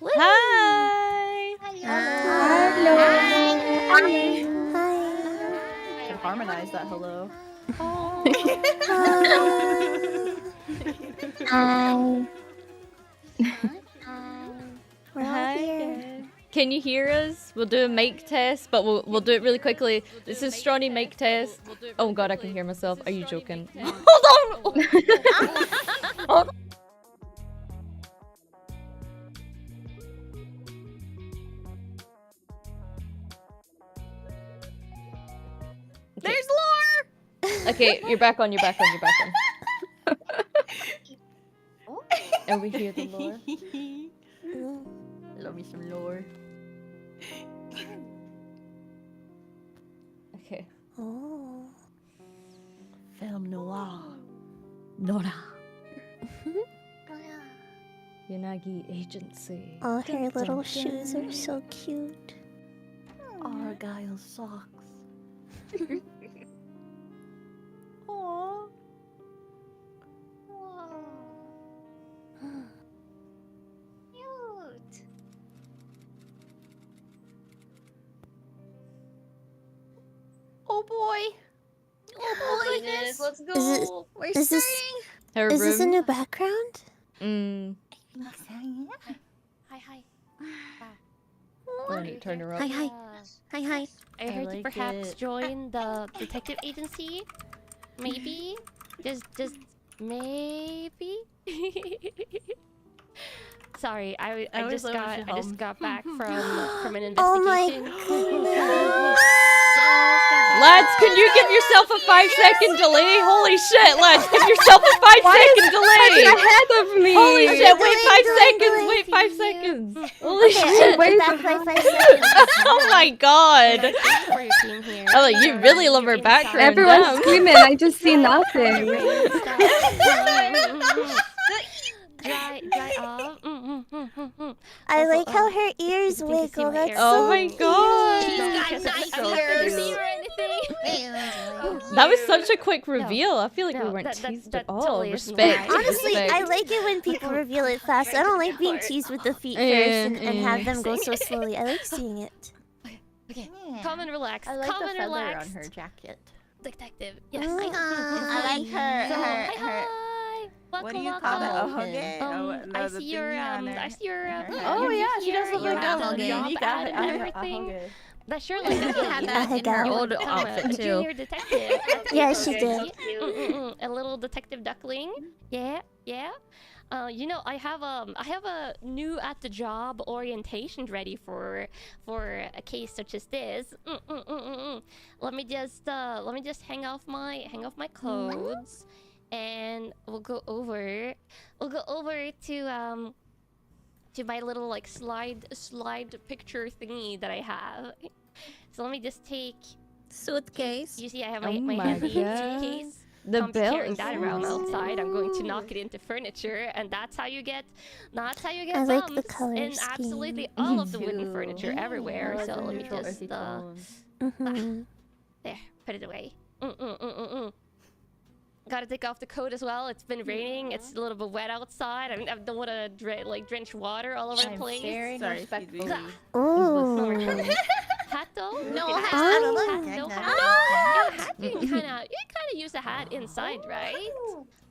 Hi. Hello. Hi. Could harmonize that hello. Hi. We're all Hi. here. Can you hear us? We'll do a mic test, but we'll do it really quickly. This is Stronny mic test. Oh god, I can hear myself. Are you joking? Hold on! Hold on. There's lore! Okay, you're back on, you're back on, you're back on. Are we here the lore? Love me some lore. Okay. Oh. Film noir. Nora. Yanagi Agency. Oh, her little shoes are so cute. Argyle socks. Aww. Cute. Oh boy. Oh goodness, let's go. Is it- We're is this- starting. Her Is this a room. new background? Hi. Let me turn her up. Hi. Hi. I heard like you perhaps it. join the detective agency. Maybe, just maybe. Sorry, I always just love when she just got back from an investigation. Oh my goodness. Lads, can you give yourself a 5-second delay? Holy shit, lads, give yourself a 5-second delay! ahead of me. Holy shit, wait Delay, 5 delay, seconds, delay. wait 5 seconds! Holy Okay, shit! wait back by 5 seconds. Oh my god! Thanks for your team here. Oh, you really love her background. Everyone's damn. screaming. I just see nothing. Dry up. I Also, like how her ears you can see wiggle. my That's ears. so Oh my god! She's got Because nice it's so ears. cute. Or anything. That was such a quick reveal. I feel like we No, weren't that teased that at all. totally isn't Respect. why. Honestly, respect. I like it when people reveal it fast. I don't like being teased with the feet first and have them go so slowly. I like seeing it. Okay, calm and relax. I like Calm the and feather relax. on her jacket. Detective. Yes. I like her. So, her. hi. Welcome, What do you welcome. call that? Okay. I see your I see your Oh yeah, she does look your like job a unique ad and outfit. everything. That sure like You had that in her old become outfit, a too. junior detective. Yeah, she did. A little detective duckling. Yeah. You know, I have a new at the job orientation ready for a case such as this. Let me just hang off my clothes, and we'll go over to my little like slide picture thingy that I have. So let me just take. Suitcase. You see, I have Oh my my handy God. suitcase. The I'm belt carrying is that so around nice. outside. I'm going to knock it into furniture, and that's how you get I like the bumps color in scheme. absolutely all of the wooden Too. furniture everywhere. I like So the let me neutral just earthy tones. there, put it away. Gotta take off the coat as well. It's been raining. It's a little bit wet outside. I don't want to drench water all over the I'm place. very respectfully. Ooh. Hat though? No Okay, hat. hat, No no hat. hat. No hat. You can kind of use a hat inside, right?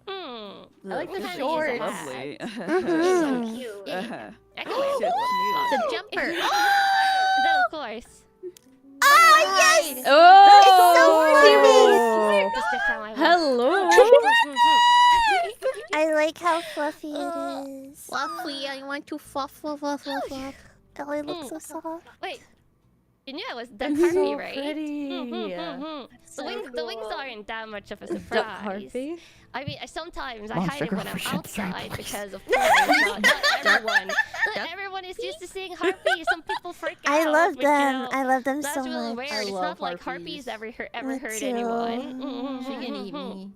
I like the Kinda use a shorts. hat. Lovely. Mhm. Cute. Yeah. I can So wear cute. The jumper. that, of course. Oh, yes! Oh! This is how I want. Hello! I like how fluffy it is. Fluffy, I want to fluff. Oh, it looks so soft. Wait, you knew I was duck It's harpy, so right? pretty. The wings aren't that much of a Duck surprise. harpy? I mean, sometimes I Monster hide it when I'm girlfriend outside Starbucks. because, of course, not everyone. Not everyone is used to seeing harpies. Some people freak out. I love but, you them. know, I love them that's so really much. weird. It's love not like harpies. harpies ever Me hurt too. anyone. She can eat me.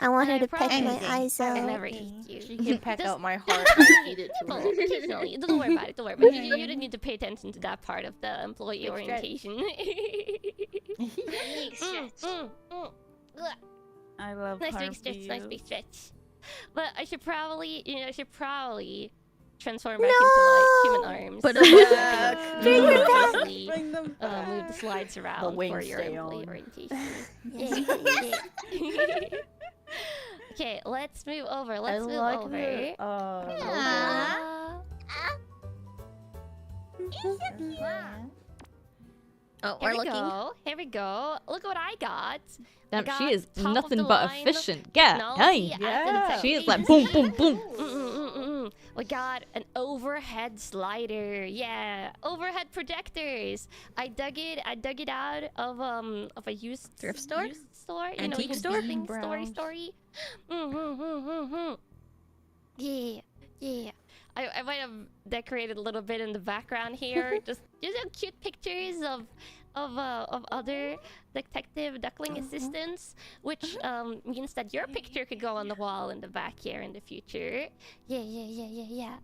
I want her I to peck my promise eyes I will out. never eat you. She can peck Just- out my heart and feed it to Oh, her. occasionally. Don't worry about it. Don't worry about it. You don't need to pay attention to that part of the employee Big stretch. orientation. I love Nice big harpies. stretch. Nice big stretch. But I should probably, transform back into like human arms. Put So them you back. can Bring her back. easily, Bring them back. move the slides around for wings your stay employee on. orientation. Yes, Yeah. Okay, let's move over. Let's move over. The, Oh, Here we're we looking. go. Here we go. Look what I got. Damn, got she is top of nothing the but line efficient. Yeah, technology hey. at the Yeah. detective She is like boom, agency. boom, boom. We got an overhead slider. Yeah, overhead projectors. I dug it out of a used Thrift store? Used store. You Antique know, store? used things, Browse. story. Yeah, yeah. I might have decorated a little bit in the background here. just cute pictures of other detective duckling assistants, which means that your picture could go on the wall in the back here in the future. Yeah.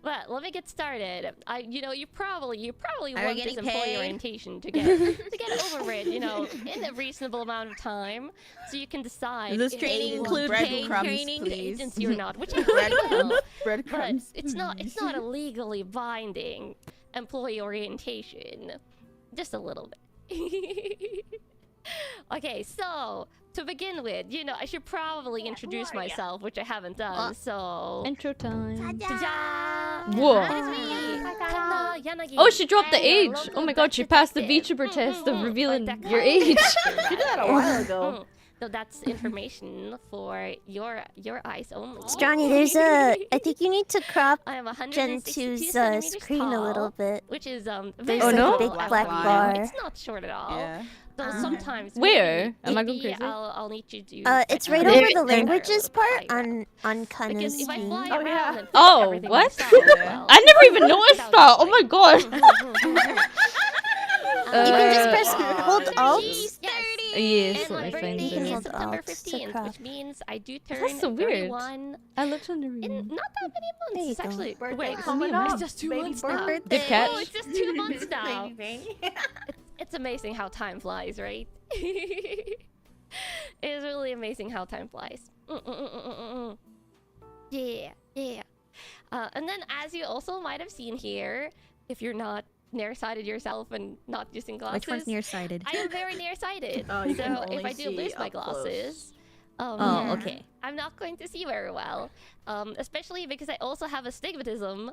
But let me get started. You probably Are we want this getting employee paid? orientation to get over it, in a reasonable amount of time, so you can decide Does if training you want include to paid breadcrumbs, training? the please? agency or not, which I will. But Breadcrumbs. it's not a legally binding employee orientation. Just a little bit. Okay, so to begin with, I should probably introduce myself, which I haven't done. So Intro time. ta-da! Whoa. It is me, Kanna Yanagi. Oh, she dropped the I'm your age. local Oh my god, she duck passed the detective. VTuber test of revealing Like that your kind of age. detective, She did that a right? while ago. So that's information for your eyes only. Stronny, I think you need to crop I am Gen 162 2's centimeters screen tall, a little bit. which is There's very Oh, no? a big tall, black actually. bar. It's not short at all. Yeah. Though sometimes Where? maybe, Am I going maybe crazy? I'll need you to. It's right There- over the there- languages part Because on Kanna's if I screen. fly Oh, around yeah. and fix Oh, everything what? myself, well, I never even noticed that. Oh my god. You can just press hold Alt. Yes. Yes, And let my me birthday find You can is it. hold September Alt to 15th, crop. which means I do That's turn so weird. 31 I looked on the in room. not that many months. There you It's go. actually Birthday wait, coming it's up. just 2 Baby months birthday. now. Good catch. Oh, it's just 2 months now. It's amazing how time flies, right? It is really amazing how time flies. Yeah. And then, as you also might have seen here, if you're not nearsighted yourself and not using glasses, Which one's nearsighted? I am very nearsighted. Oh, you so can if only I do see lose my up close. glasses, Oh, okay. I'm not going to see very well. Especially because I also have astigmatism,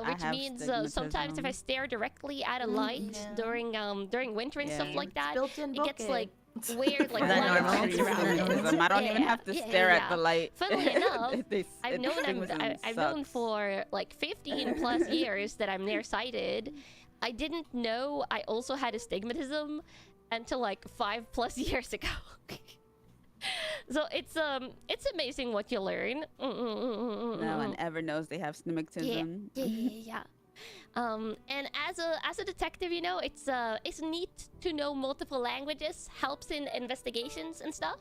which have means sometimes if I astigmatism. stare directly at a light during winter and stuff Yeah. like that, Built-in it gets bokeh. like weird, like Is that light normal? effects around it. Astigmatism. I don't even Yeah, have to yeah, stare yeah. at the light. Funnily enough, This- I've known astigmatism I've known sucks. for like 15 plus years that I'm nearsighted. I didn't know I also had astigmatism until like 5+ years ago. So it's amazing what you learn. No one ever knows they have astigmatism. Yeah. And as a detective, it's neat to know multiple languages. Helps in investigations and stuff.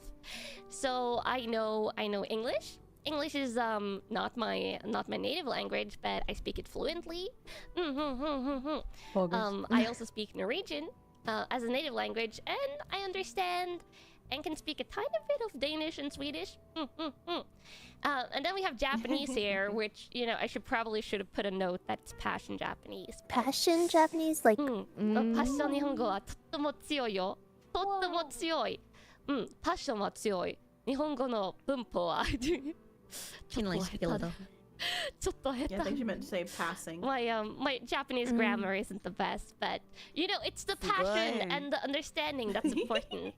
So I know English. English is not my native language, but I speak it fluently. I also speak Norwegian as a native language, and I understand and can speak a tiny bit of Danish and Swedish. And then we have Japanese here, which I should have put a note that it's passion Japanese. Passion Japanese, like パッション日本語はとっても強いよ。とっても強い。パッションは強い。日本語の文法は Can like speak a little. ちょっと下 Yeah, I 手。 think you meant to say passing. My Japanese grammar isn't the best, but it's the passion Good. and the understanding that's important.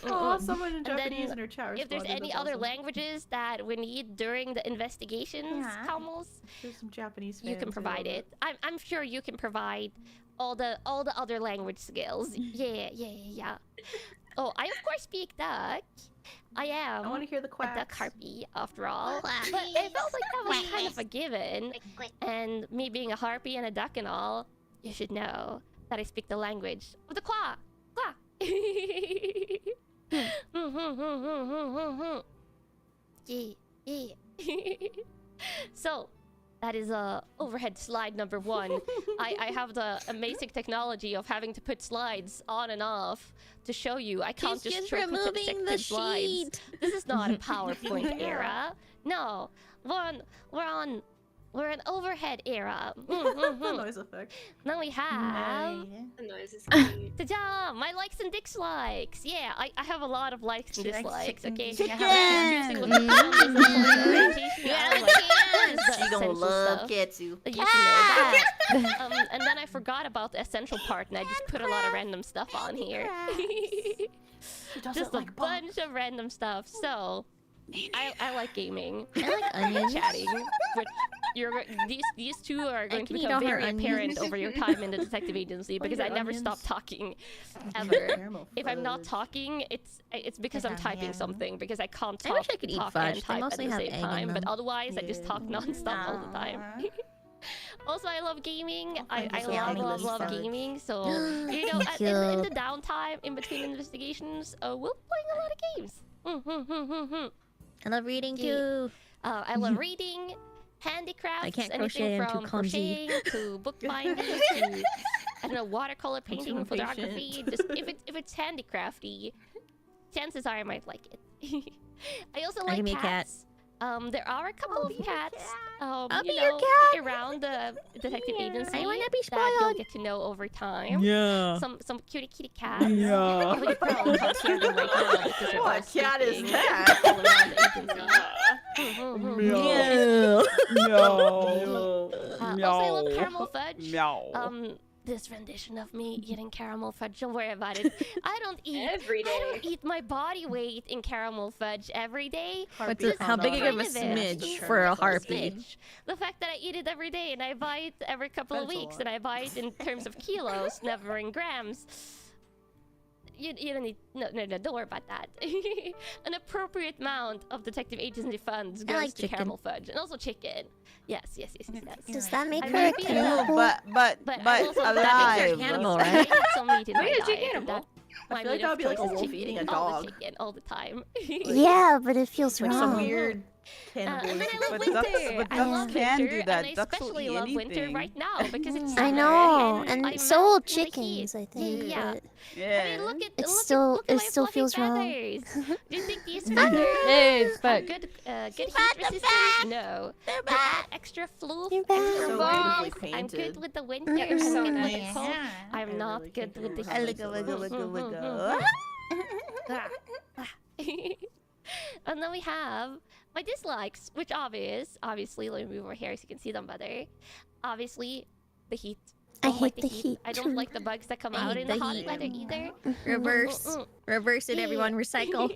Oh, someone in And then Japanese in her chat If there's responded, any that's other awesome. languages that we need during the investigations, Yeah. Kamals, There's some Japanese you can fans who provide love it. I'm sure you can provide all the other language skills. Yeah. Oh, I of course speak Dutch. I am I want to hear the a quacks. duck harpy after all. Quacks. But it felt like that was kind of a given. And me being a harpy and a duck and all, you should know that I speak the language of the qua. Qua. Yeah. So, that is overhead slide number 1. I have the amazing technology of having to put slides on and off to show you. I can't He's just just trick with removing the slides. sheet. This is not a PowerPoint Yeah. era. No, we're on We're an overhead era. The noise effect. Then we have. The noise is cute. Ta-da! My likes and dislikes. Yeah, I have a lot of likes and She likes dislikes. chicken. Okay. Chicken! Choosing what the sound is and what the orientation is, like, that is the She gonna essential love stuff. Ketsu. You should know that. And then I forgot about the essential part, and I just put a lot of random stuff on here. Just a bunch of random stuff. So, I like gaming. I like onions. Chatting, which these two are going to can eat become all her very onions. apparent over your time in the detective agency because I never stop talking, ever. If I'm not talking, it's because I'm typing something because I can't I talk, wish I could eat talk fudge. and They type at mostly the have same egg in time. But them. otherwise, I just talk non-stop all the time. Also, I love gaming. I love gaming. So you know, in the downtime in between investigations, we're playing a lot of games. I love reading too. I love reading, handicrafts, I can't anything crochet, I'm too from clumsy. crocheting to bookbinding to I don't know, watercolor painting, photography. Just if it's handicrafty, chances are I might like it. I also like give me a cat. cats. There are a couple of cats, I'll you be know, your cat. around the detective agency I wanna be that you'll spoiled. get to know over time. Yeah. Some cutie kitty cats. Yeah. We probably can't hear them right now because they're all What cat is sleeping that? all around the agency. Also, I love caramel fudge. This rendition of me eating caramel fudge, don't worry about it. I don't eat my body weight in caramel fudge every day. How big of a Kind of it. smidge for a harpy? Smidge. The fact that I eat it every day and I buy it every couple of weeks and I buy it in terms of kilos, never in grams. You don't need no, don't worry about that. An appropriate amount of detective agency funds goes like to chicken. caramel fudge and also chicken. Yes. Does that make I her might a be cannibal? But also that makes her alive. cannibal, I right? eat some meat in my Wait, is she diet, and cannibal? that I feel like that would be like a wolf eating a all the dog. chicken all the time. Yeah, but it feels Like some wrong. weird And then I love But winter. ducks- but I ducks love can winter, do that. and I Ducks will especially eat love winter anything. right now because it's I summer, know, and I and so will melt in the heat. chickens, I think. Yeah. But Yeah. I mean, look at It look still- at it my still fluffy feels wrong. feathers. Do you think these feathers Hey, it's are back. good heat resistance? No. They add extra floof, You're back. extra So warmth. beautifully I'm painted. good with the winter. They're I'm so good with nice. the cold. I'm not good with the heat. And then we have my dislikes, which obviously, let me move over here so you can see them better. Obviously, the heat. I Don't like hate the heat I don't too. like the bugs that come I out hate in the the hot heat. weather either. Reverse. Reverse it, everyone. Recycle.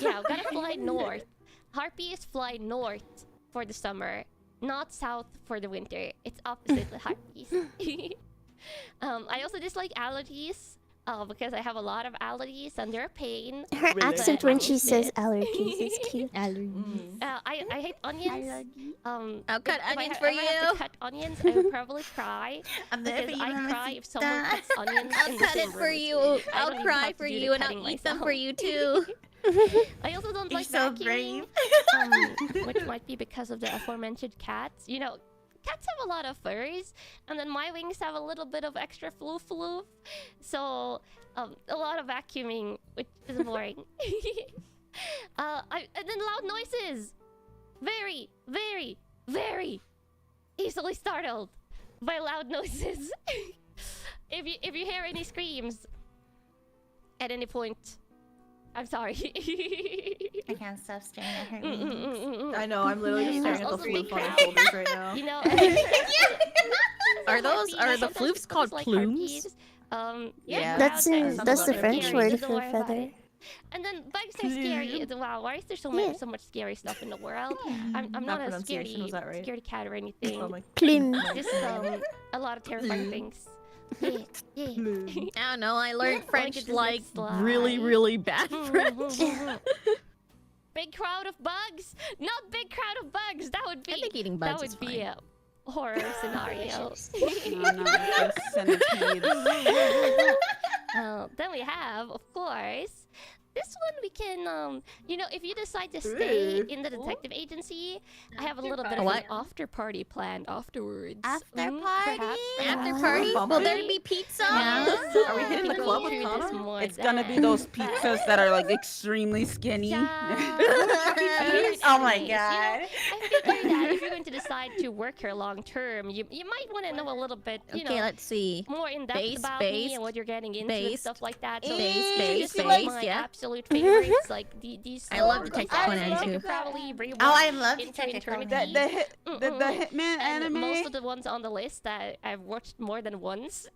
Yeah, we gotta fly north. Harpies fly north for the summer, not south for the winter. It's opposite with harpies. I also dislike allergies. Because I have a lot of allergies and they're a pain. Her accent when she says allergies is cute. I hate onions. I'll cut if onions I for ever have you. to cut onions, I would probably cry. I'm there Because for you, I cry if someone mamacita. cuts onions I'll in the cut same it for room as you. me. I I'll don't even cry have to for do the you, and I'll cutting eat them myself. for you too. I also don't You're like so vacuuming, which might be because of the aforementioned cats. You know, cats have a lot of furs, and then my wings have a little bit of extra floof. So, a lot of vacuuming, which is boring. And then loud noises. Very, very, very easily startled by loud noises. If you hear any screams at any point, I'm sorry. I can't stop staring at her wings. I know, I'm literally just staring at the Also floof big on her crowd. shoulders right now. You know, Are those- harpies, are the sometimes floofs called like plumes? harpies. Yeah. That's crowds are that's the scary, French word don't for worry about feather. it. And then bugs are scary. Wow, why is there so much scary stuff in the world? I'm That not a pronunciation, was that right? scaredy cat or anything. Oh my Plume. Just a lot of terrifying things. Yeah. I don't know. I learned Like French it like doesn't slide. really bad French. Big crowd of bugs? Not big crowd of bugs. That would be. I think eating that bugs is would be fine. a horror scenario. Centipedes. Then we have, of course, this one we can, you know, if you decide to stay in the detective agency, I have a little bit of an after party planned afterwards. After party? Perhaps. After Oh, party? bumpy. Will there be pizza? Are we hitting the club with Through this Kanna? more It's gonna be those pizzas that are like extremely skinny. Oh my Nice. god. I figured that if you're going to decide to work here long term, you might want to know a little bit, you Okay, know, let's see. more in depth Based, about me based, and what you're getting into and based, stuff like that. So based, these based, are based, my yeah. absolute favorites. Like these. I love these Detective anime Conan, I too. could probably rewatch Oh, I love into Detective Conan. eternity. The Hitman And anime. most of the ones on the list that I've watched more than once.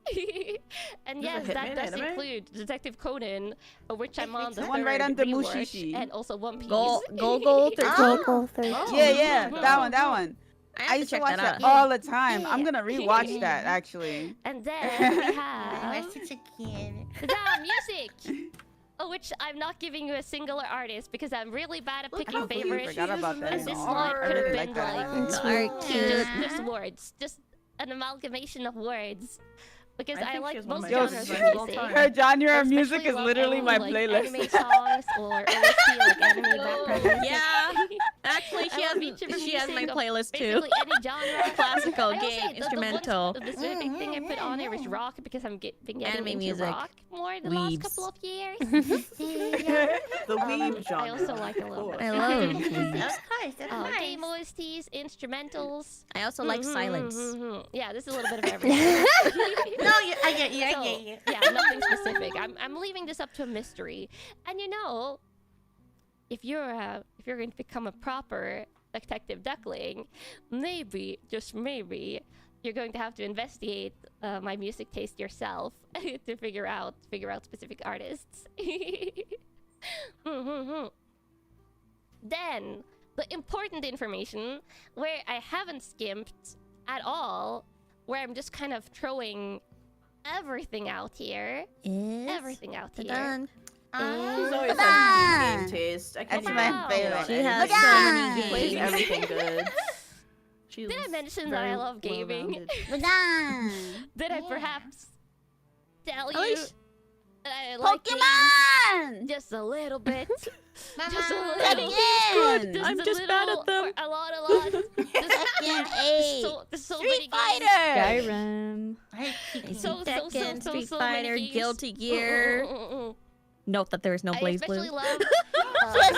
And There's a yes, that Hitman does anime? include Detective Conan, which I'm on the The one third right under rewatch, Mushishi. and also One Piece. Go 13. Go 13. Yeah, that one. I I have to used to check watch that that out. all the time. I'm gonna rewatch that actually. And then we I'm have such a kid. the music. Which I'm not giving you a singular artist because I'm really bad at I picking completely favorites. forgot about that. And this song. one I could have really been like that. like Are cute. just words, just an amalgamation of words. Because I I, think like she's one of most my genres favorite of of all music. time. Her genre I of music especially is love literally any, my like, playlist. Anime songs or OST, like anime background music. Yeah. Actually, I love Vtuber she has my music of playlist too. Basically any genre. Classical, I will game, say the instrumental. The specific thing I put on here is rock because I'm been getting Anime into music. rock more the last Weebs. couple of years. The weeb genre. I also like a little bit. I love Of course, that's nice. Game OSTs, instrumentals. I also like silence. Yeah, this is a little bit of everything. No, I get you. I So, get you. yeah, nothing specific. I'm leaving this up to a mystery. And you know, if you're going to become a proper detective duckling, maybe, just maybe, you're going to have to investigate my music taste yourself to figure out specific artists. Then the important information where I haven't skimped at all, where I'm just kind of throwing everything out here. Everything out here. Done. She's always had game taste. I can't That's even my blame it favorite. on She anything. has so Madame. many Plays games. everything good. She's Did I mention that I very love gaming? well-rounded. Did I perhaps tell At you least- that I like games Pokemon. just a little bit? Just a Mama. little. Again. I'm a just bad little, at them. or a lot. There's so many Street games. Fighter. Skyrim. I keep So Tekken, Street many Fighter, games. Guilty Gear. Note that there is no I Blaze especially Blue. love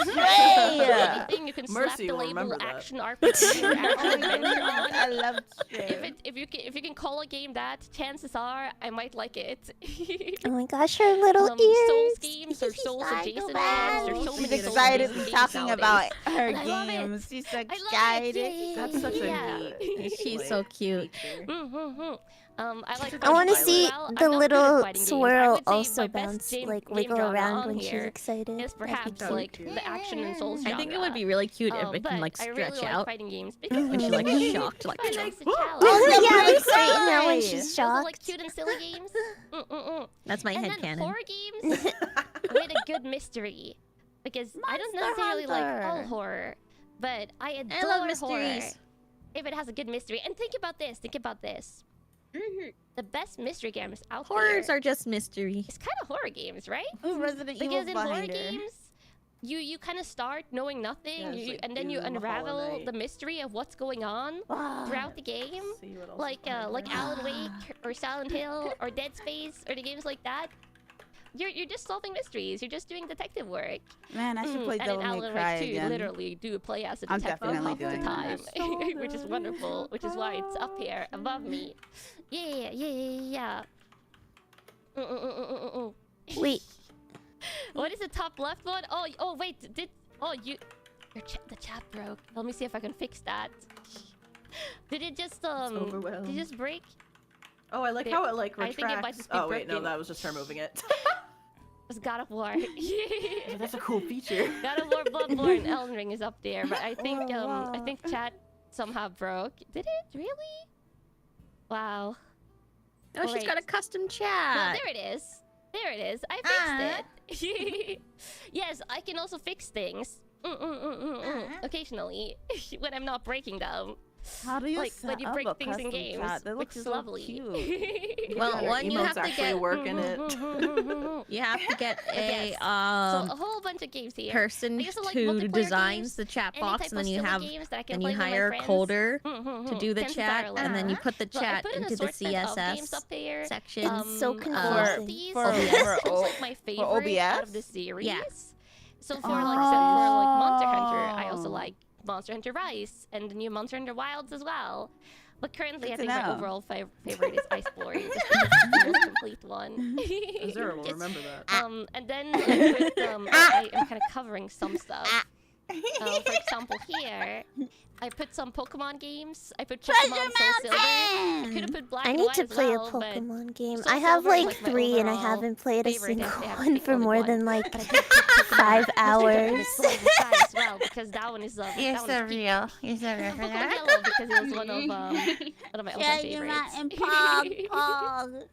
Stray. anything you can Mercy slap the will label remember that. action RPG or action adventure on. I love Stray. If you can call a game that, chances are I might like it. Oh my gosh, her little Souls ears. games or Souls Psycho adjacent bad. games. There's so She's many Souls excited adjacent games talking nowadays. about her And I love it. games. She's so I love it. excited. Yeah. That's such a Yeah. neat. She's so cute. I like. I want to Fighting see well. I'm the not good at little fighting games. I swirl would say also my best bounce, game wiggle genre around on when she's here excited. is That'd be perhaps cute. like the action and Souls genre. I think it would be really cute if it but can like I stretch really like out fighting games because when she like it's shocked like. fun, nice and challenge. Oh yeah, Pretty like straighten out when Cry. she's I also like shocked. cute and silly games. That's my And then headcanon. horror games with a good mystery. Because I don't necessarily like all Hunter. horror, but I adore I love horror mysteries. if it has a good mystery. And think about this. The best mystery games out Horrors there are just mystery. is kind of horror games, right? Ooh, Resident Because Evil's in horror behind her. games, you kind of start knowing nothing, Yeah, it's like and then you Doom, Hollow unravel Knight. the mystery of what's going on throughout the game. See what else Like is behind her. Alan Wake or Silent Hill or Dead Space or the games like that. You're just solving mysteries. You're just doing detective work. Man, I should play And in Devil May Alan Cry Wake 2, again. literally do play as a I'm detective definitely half the doing time, that. which is wonderful. Which is why it's up here above me. Yeah. Wait, What is the top left one? Oh wait, the chat broke. Let me see if I can fix that. Did it just overwhelmed. did it just break? Oh, I like how it like I retracts. think it might just be Oh wait, no, broken. that was just her moving it. It's God of War. That's a cool feature. God of War, Bloodborne, Elden Ring is up there, but I think I think chat somehow broke. Did it really? Wow. Oh, she's got a custom chat. No, there it is. There it is. I fixed it. Yes, I can also fix things. Occasionally, when I'm not breaking them. How do you like when you break things in games, which is lovely. Cute. Well, one you have to actually get. working it. You have to get a So a whole bunch of games here. person I also like who multiplayer designs games, the chat any box, type and then of you silly have games that I can then you play with my hire a friends. coder to do the Chances chat, are, and then you like, put the so I chat put an into the assortment of games CSS up there. section. It's so For confusing. These for is O- like my favorite out of OBS? the series. Yes. So for like Monster Hunter, I also like Monster Hunter Rise and the new Monster Hunter Wilds as well. But currently, Good I to think my know. overall favorite is Ice Glory, just because it's the most complete one. Azura will Just- remember that. And then I put, I am kind of covering some stuff. For example, here I put some Pokemon games. I put Pokemon Soul Silver. I could have put Black I and need White to as play well, a but Pokemon game. Soul I have Silver is, like like, my 3 and I overall haven't played a favorite, single I have one picked for only more one. than like But I did pick Pokemon 5 Let's hours. do Pokemon Sky as well, because that one is You're that one so is peak. real. You're so real for Pokemon that. Yellow because it was one of my all-time favorites. and Pog.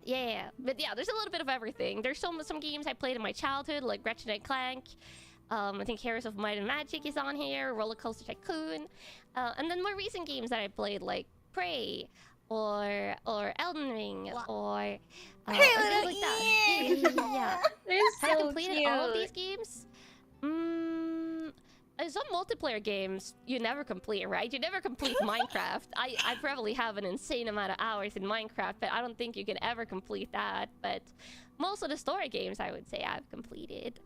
Yeah, but yeah, there's a little bit of everything. There's some games I played in my childhood, like Ratchet and Clank. I think Heroes of Might and Magic is on here, Roller Coaster Tycoon, and then more recent games that I played, like Prey, or Elden Ring, or things like that. Yeah. They're Have I so completed all of these cute. games? Some multiplayer games you never complete, right? You never complete Minecraft. I probably have an insane amount of hours in Minecraft, but I don't think you can ever complete that. But most of the story games, I would say I've completed.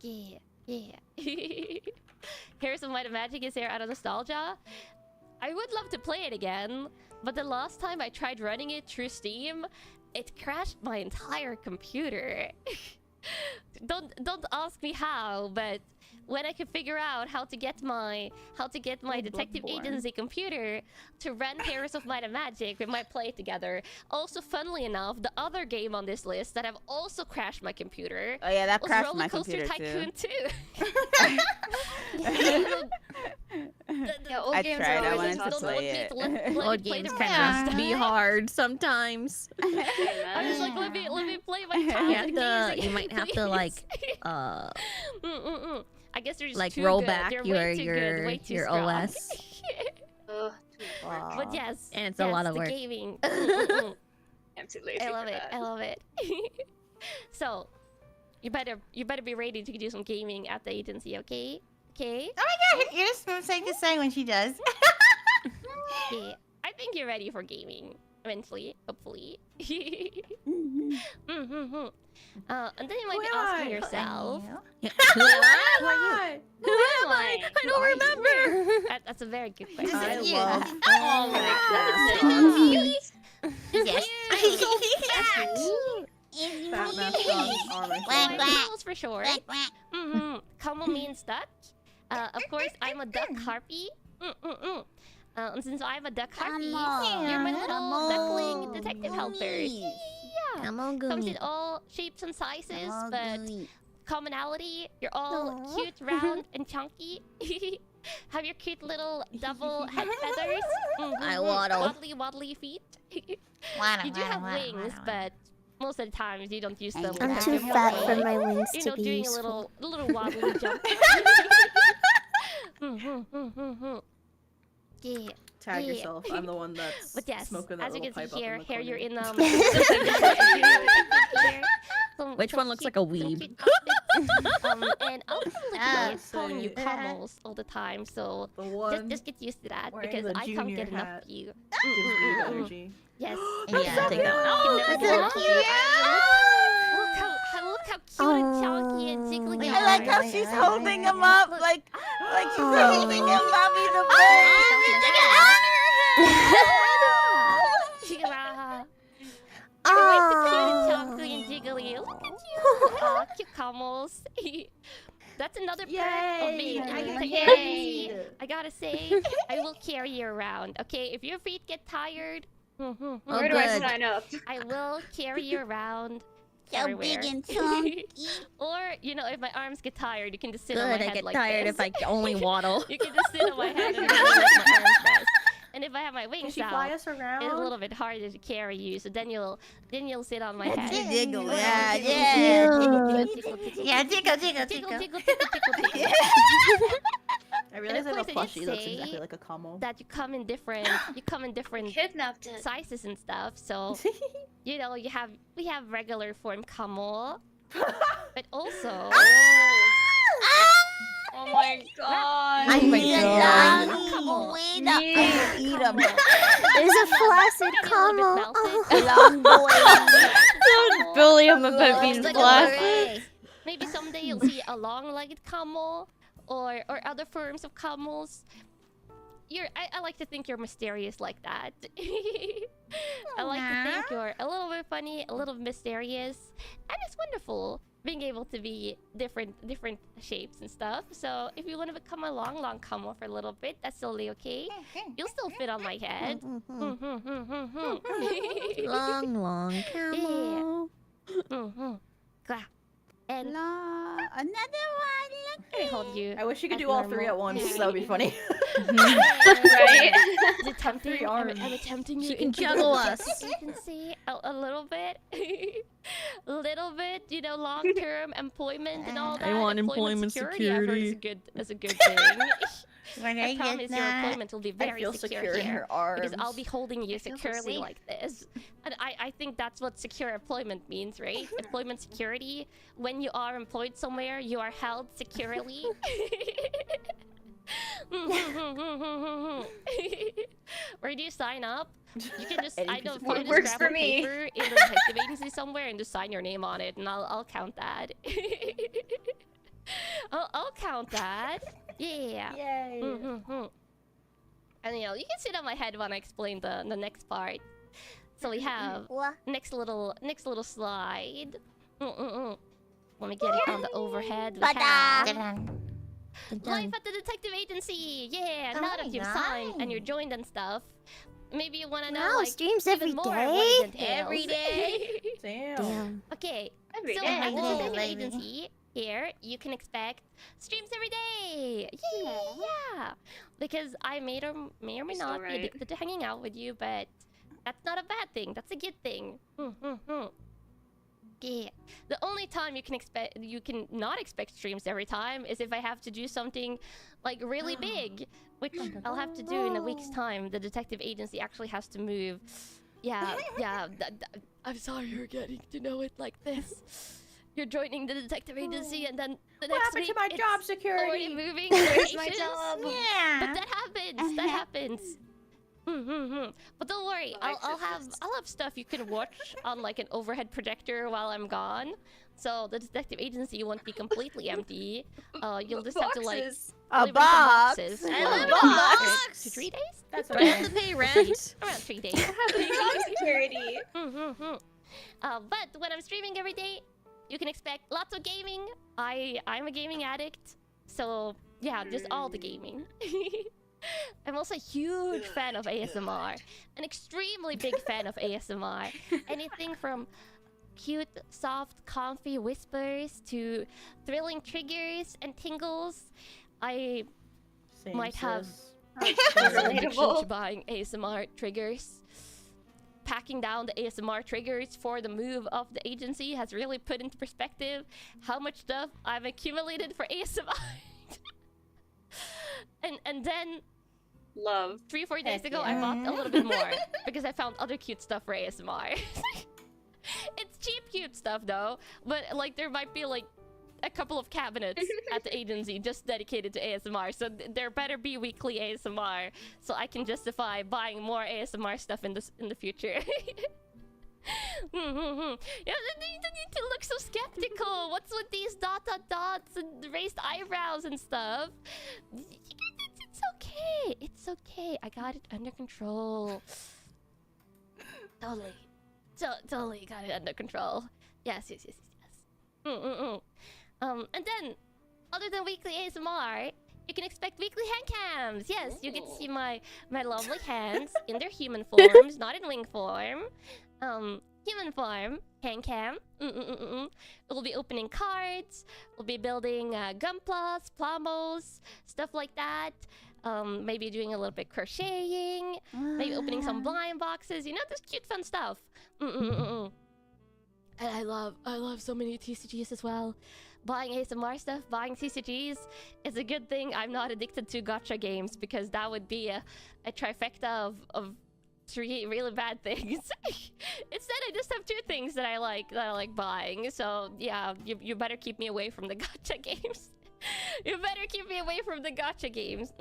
Yeah. Heroes of Might and Magic is here out of nostalgia. I would love to play it again, but the last time I tried running it through Steam, it crashed my entire computer. Don't ask me how, but when I could figure out how to get my detective agency computer to run Heroes of Might and Magic, we might play it together. Also, funnily enough, the other game on this list that have also crashed my computer Oh yeah, that was crashed Roller my Coaster computer Tycoon too. 2. Yeah, old I games tried, are I always wanted a to tough play one. it. Let me Old play games the can rest. be hard sometimes. I was like, let me play my You childhood have to. games You might have to please. like I guess they're just like too roll good. back They're your way too good, way too your strong. OS, Ugh, But yes, and it's a lot of the work. gaming. I'm too lazy I love for it. that. I love it. So, you better be ready to do some gaming at the agency, okay? Okay? Oh my god, you're smooth saying to say when she does. Yeah. I think you're ready for gaming eventually, hopefully. And then you might be asking yourself, Yeah. Who am Who am I? I don't remember. That's a very good This question. is I you. love Oh my Yes. I'm so fat. Fat mascots are my Quack, favorite. quack. Noodles for sure. Como means duck. Of course, I'm a duck harpy. And since I'm a duck harpy, you're my little duckling detective helpers. Yeah. Come on, Comes in Goonie. all shapes and sizes, but commonality, you're all cute, round, and chunky. Have your cute little double head feathers. I waddle. Waddly feet. You do have wings, but most of the times you don't use them. I'm because too you're more fat for like, my wings you to know, be doing useful. a little wobbly jump. Yeah. Tag Yeah. yourself. I'm the one that's But yes, smoking that as you little can pipe see up here, in the here you're corner. in Which one looks like a weeb? And I'll probably be calling you Cuttles all the time, so The one just get used to that wearing because the I can't junior get enough hat. of you. gives me the energy. Yes. Yeah, take that one. Oh, that's so Look how cute and chunky and jiggly you I like are. how she's holding him up, like she's holding him, Bobby the Chunky and jiggly. Look at you. Aw, cute camels. That's another perk of being in the detective agency. I gotta say, I will carry you around. Okay, if your feet get tired, Oh, Where do I good. sign up? I will carry you around. So everywhere. big and chunky. Or, you know, if my arms get tired, you can just sit on my Good. I head get like tired this. if I only waddle. You can just sit on my head and let my arms rest. And if I have my Can wings she out, fly us around? it's a little bit harder to carry you. So then you'll sit on my head. Jiggle, Yeah. Tickle, tickle, Yeah, tickle, tickle, tickle, tickle, tickle, tickle. tickle, tickle. I realize of I have a course, I plushie did that looks say exactly like a camel. that you come in different Kidnapped it. sizes and stuff. So you know we have regular form camel, but also Oh my god. I my need a God. long Camel. wait. Eat them. There's a flaccid Getting a little bit camel. melted. Long boy. Don't bully him about being Like a flaccid. beret. Maybe someday you'll see a long-legged camel or other forms of camels. I like to think you're mysterious like that. I like to think you're a little bit funny, a little mysterious, and it's wonderful being able to be different shapes and stuff. So if you want to become a long camel for a little bit, that's totally okay. You'll still fit on my head. Long camel. And Another one. let me hold you. I wish you could as do all three normal. at once. That would be funny. Right? Is it tempting? Three arms. Am I tempting you? She can into juggle the us. agency a little bit? A little bit, you know, long-term employment and all that. I want employment I've heard security. is a good thing. When I promise your employment will be I very feel secure secure in here. her arms. Because I'll be holding you feel so securely safe. like this. And I think that's what secure employment means, right? Employment security. When you are employed somewhere, you are held securely. Where do you sign up? You can just, I don't know, What works for me? paper in the detective agency somewhere and just sign your name on it, and I'll count that. I'll count that. Yeah. Yay. And you know, you can sit on my head when I explain the next part. So we have What? next little slide. Let me get it on the overhead. We have life at the detective agency. Yeah. Oh, Now that you've signed and you're nice. joined and stuff, maybe you wanna know Wow, like streams even every more day? what it entails. Every day? Damn. Damn. Okay. Every So day. at the Whoa, detective baby. agency here, you can expect streams every day. Yeah. Because I may or may You're so not be right. addicted to hanging out with you, but that's not a bad thing. That's a good thing. Yeah. The only time you can not expect streams every time is if I have to do something like really big, which I'll have to do in a week's time. The detective agency actually has to move. Yeah. I'm sorry you're getting to know it like this. You're joining the detective agency, and then the What next happened week to my it's job already security? moving. Where's my locations. job? Yeah. But that happens. That happens. But don't worry, I'll have stuff you can watch on like an overhead projector while I'm gone. So the detective agency won't be completely empty. You'll just have to like A live in some box. boxes. I for live in a like box. 2 3 days. That's Do I have okay. to pay rent? Around 3 days. Job security. But when I'm streaming every day, you can expect lots of gaming. I'm a gaming addict, so yeah, just all the gaming. I'm also a huge fan of ASMR, an extremely big fan of ASMR. Anything from cute, soft, comfy whispers to thrilling triggers and tingles. I Same, might have sis. an addiction to Relatable. buying ASMR triggers. Packing down the ASMR triggers for the move of the agency has really put into perspective how much stuff I've accumulated for ASMR. and then Love. 3 4 days Heck ago yeah. I bought a little bit more because I found other cute stuff for ASMR. It's cheap cute stuff though, but like there might be like a couple of cabinets at the agency just dedicated to ASMR, so there better be weekly ASMR so I can justify buying more ASMR stuff in the future. Yeah, you don't need to look so skeptical. What's with these dots and raised eyebrows and stuff? It's okay. It's okay. I got it under control. Totally. Totally got it under control. Yes. And then, other than weekly ASMR, you can expect weekly hand cams. Yes, you get to see my lovely hands in their human forms, not in wing form. Human form, hand cam. We'll be opening cards. We'll be building Gunplas, Plamos, stuff like that. maybe doing a little bit crocheting, maybe opening some blind boxes. You know, this cute fun stuff. And I love so many TCGs as well. Buying ASMR stuff, buying TCGs is a good thing. I'm not addicted to gacha games because that would be a trifecta of 3 really bad things. Instead, I just have 2 things that I like buying. So yeah, you better keep me away from the gacha games. You better keep me away from the gacha games.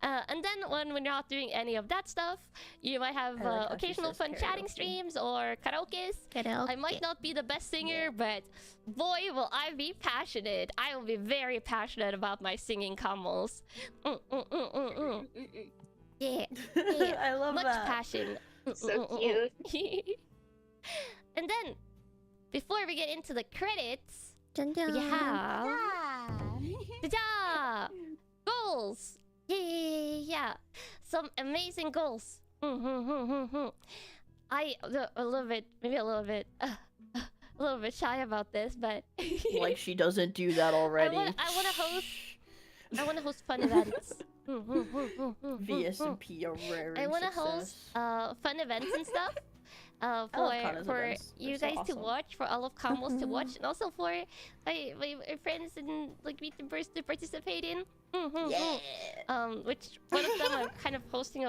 And then when you're not doing any of that stuff, you might have occasional fun chatting streams or karaokes. I might not be the best singer, but boy, will I be passionate. I will be very passionate about my singing combos. Yeah. I love Much that. passion. So cute. And then, before we get into the credits, Dun, dun. we have... Ta-da! Goals! Yeah. Some amazing goals. I a little bit, maybe a little bit shy about this, but Like she doesn't do that already. I want to host fun events. VSMP are rare. I want to host fun events and stuff. For you guys to watch, for all of combos to watch, and also for my friends and like Vtubers to participate in. Which one of them I'm kind of hosting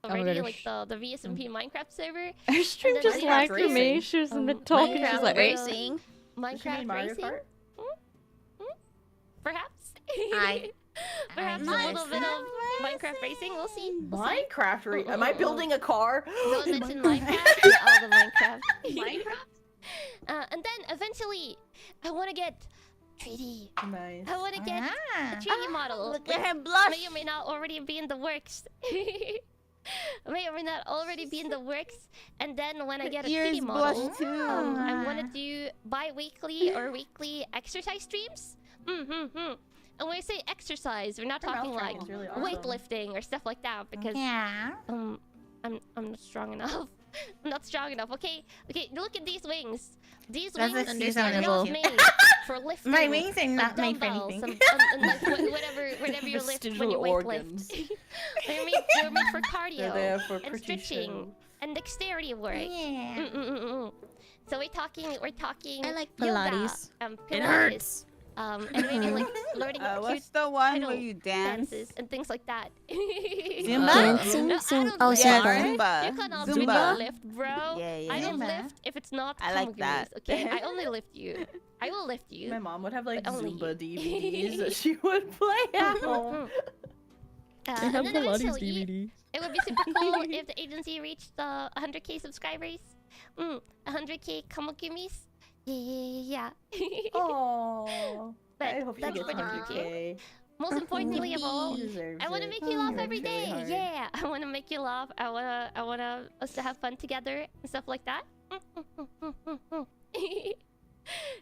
already, like the VSMP Minecraft server. Her stream just lagged for me. She was in the talking. She's like, wait. Racing. Minecraft racing. Perhaps. Perhaps a Nice. little bit of Minecraft racing. We'll see. Minecraft racing? Am I building a car? Don't mention Minecraft. Yeah, all the Minecraft. Minecraft? And then eventually, I want to get 3D. Nice. I want to get a 3D model. Look at her blush. May or may not already be in the works. May or may not already be in the works. And then when I get a 3D model, I want to do bi-weekly or weekly exercise streams. And when I say exercise, we're not talking like really awesome. weightlifting or stuff like that because I'm not strong enough. I'm not strong enough. Okay, look at these wings. These That's wings are understandable. not made for lifting. My wings are not with made for dumbbells anything. and like whatever you lift when you weight lift. They're made for cardio They're there for and stretching and dexterity work. Yeah. So we're talking. I like yoga, Pilates. Pilates. It hurts. And maybe like learning cute What's the one idol where you dance? dances and things like that. Dancing? No, I Zumba? don't Oh, lift. Zumba. You cannot Zumba. lift, bro. Yeah. I don't Zumba. lift if it's not I like Kamugumis, that. okay? I only lift you. I will lift you. My mom would have like But only Zumba you. DVDs that she would play at home. And then eventually, it would be super cool if the agency reached 100k subscribers. 100k Kamugumis. Yeah. Oh, But I hope she that's gets pretty 100k. Most importantly of all, She deserves I want to it. make you laugh She every works really day. hard. Yeah, I want to make you laugh. I wanna us to have fun together and stuff like that.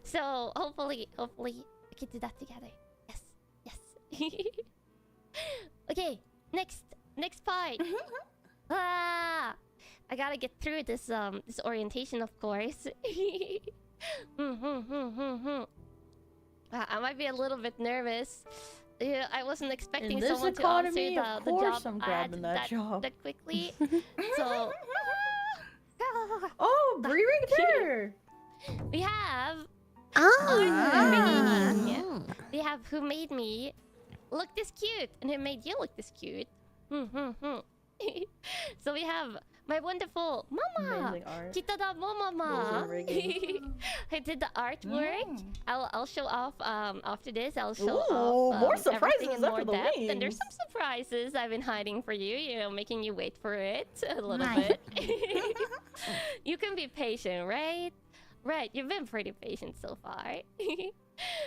So hopefully we can do that together. Yes. Okay, next part. I gotta get through this orientation, of course. I might be a little bit nervous. Yeah, I wasn't expecting In this someone to economy, answer of the course job I'm ad grabbing that job. that quickly. So Oh, Bree there. we have Oh. we have who made me look this cute and who made you look this cute. So we have my wonderful mama. Amazing art. Kita da mo mama. Amazing rigging. I did the artwork. I'll show off after this. I'll show Ooh, off more everything in surprises more after the depth. And there's wings. some surprises I've been hiding for you. You know, making you wait for it a little Nice. bit. You can be patient, right? Right, you've been pretty patient so far.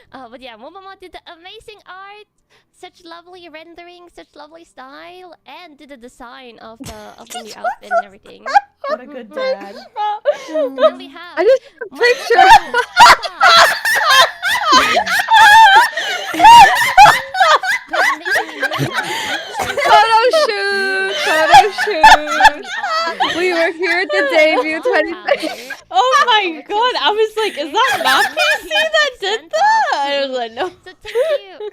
But yeah, Momama did the amazing art, such lovely rendering, such lovely style, and did the design of the new outfit and everything. What a good dad. And then we have I just took a my picture. Photo shoot. We were here at the debut 20. Oh my god! I was like, is that Mappy that did that? I was like, no. So thank you.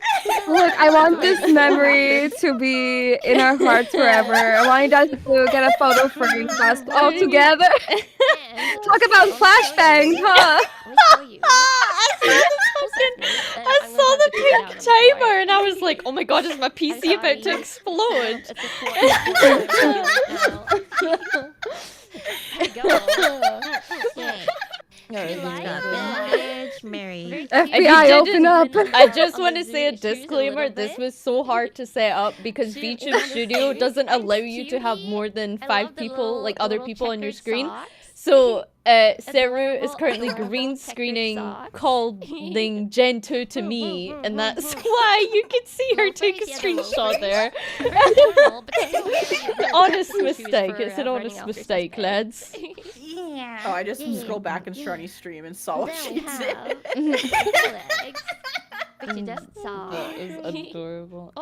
Look, I want this memory to be in our hearts forever. I want you guys to get a photo frame of us all together. And Talk about flashbangs, huh? let me show you. I saw the pink timer and I was like, oh my god, is my PC about to explode? It's a Mary. FBI, open up. I just want to say a disclaimer. This was so hard to set up because VTube Studio doesn't allow you to have more than 5 people, like other people on your screen. So, Seru is currently green screening calling Gen 2 to me, and that's why you can see her take a screenshot there. Honest mistake. It's an honest mistake, lads. Yeah. Oh, I just scrolled back in Stronny's stream and saw what she did. But you just saw. That is adorable.